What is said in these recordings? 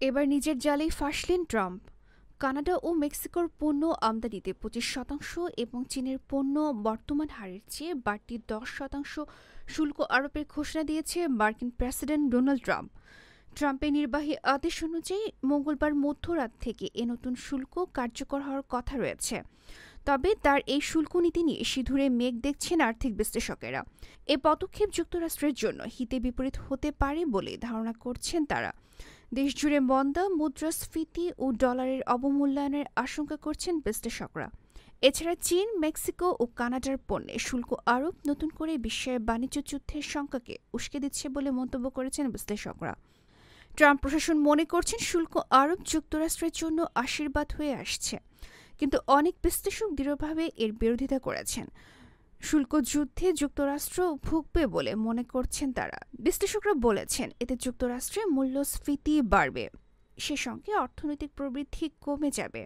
এবার নিজের জালেই ফাঁসলেন Trump. Canada ও মেক্সিকোর পণ্য আমদানিতে 25% এবং চীনের পণ্য বর্তমান হারের চেয়ে বাড়তি 10% শুল্ক আরোপের ঘোষণা দিয়েছে মার্কিন প্রেসিডেন্ট ডোনাল্ড ট্রাম্প। ট্রাম্পের নির্বাহী আদেশ অনুযায়ী মঙ্গলবার মধ্যরাত থেকে এ নতুন শুল্ক কার্যকর হওয়ার কথা রয়েছে। তবে তার এই শুল্ক নীতি নিয়ে সিঁদুরে মেঘ দেখছেন আর্থিক বিশ্লেষকেরা। এ পদক্ষেপ যুক্তরাষ্ট্রের জন্য হিতে বিপরীত হতে পারে বলে ধারণা করছেন তারা। দেশজুড়ে মন্দা, মুদ্রাস্ফীতি ও ডলারের অবমূল্যায়নের আশঙ্কা করছেন বিশ্লেষকরা। এছাড়া চীন, মেক্সিকো ও কানাডার পণ্যে শুল্ক আরোপ নতুন করে বিশ্বের বাণিজ্য যুদ্ধের শঙ্কাকে উস্কে দিচ্ছে বলে মন্তব্য করেছেন বিশ্লেষকরা। ট্রাম্প প্রশাসন মনে করছেন শুল্ক আরোপ যুক্তরাষ্ট্রের জন্য আশীর্বাদ হয়ে আসছে, কিন্তু অনেক বিশ্লেষক দৃঢ়ভাবে এর বিরোধিতা করেছেন। শুল্ক যুদ্ধে যুক্তরাষ্ট্র ভুগবে বলে মনে করছেন তারা। বিশ্লেষকরা বলেছেন এতে যুক্তরাষ্ট্রে মূল্যস্ফীতি বাড়বে, সে সঙ্গে অর্থনৈতিক প্রবৃদ্ধি কমে যাবে।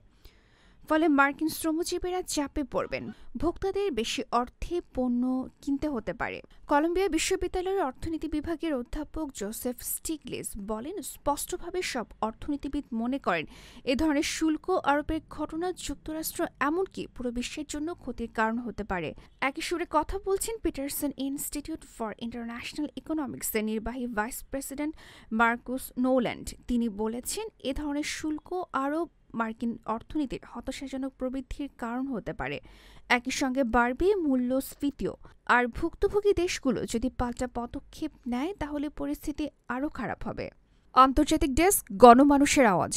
ফলে মার্কিন শ্রমজীবীরা চাপে পড়বেন, ভোক্তাদের বেশি অর্থে পণ্য কিনতে হতে পারে। কলম্বিয়া বিশ্ববিদ্যালয়ের অর্থনীতি বিভাগের অধ্যাপক জোসেফ স্টিগলিস বলেন, স্পষ্টভাবে সব অর্থনীতিবিদ মনে করেন এ ধরনের শুল্ক আরোপের ঘটনা যুক্তরাষ্ট্র এমনকি পুরো বিশ্বের জন্য ক্ষতির কারণ হতে পারে। একই সুরে কথা বলছেন পিটারসন ইনস্টিটিউট ফর ইন্টারন্যাশনাল ইকোনমিক্সের নির্বাহী ভাইস প্রেসিডেন্ট মার্কুস নোল্যান্ড। তিনি বলেছেন এ ধরনের শুল্ক আরোপ মার্কিন অর্থনীতির হতাশাজনক প্রবৃদ্ধির কারণ হতে পারে। একই সঙ্গে বাড়বে মূল্যস্ফীতিও। আর ভুক্তভোগী দেশগুলো যদি পাল্টা পদক্ষেপ নেয় তাহলে পরিস্থিতি আরও খারাপ হবে। আন্তর্জাতিক ডেস্ক, গণমানুষের আওয়াজ।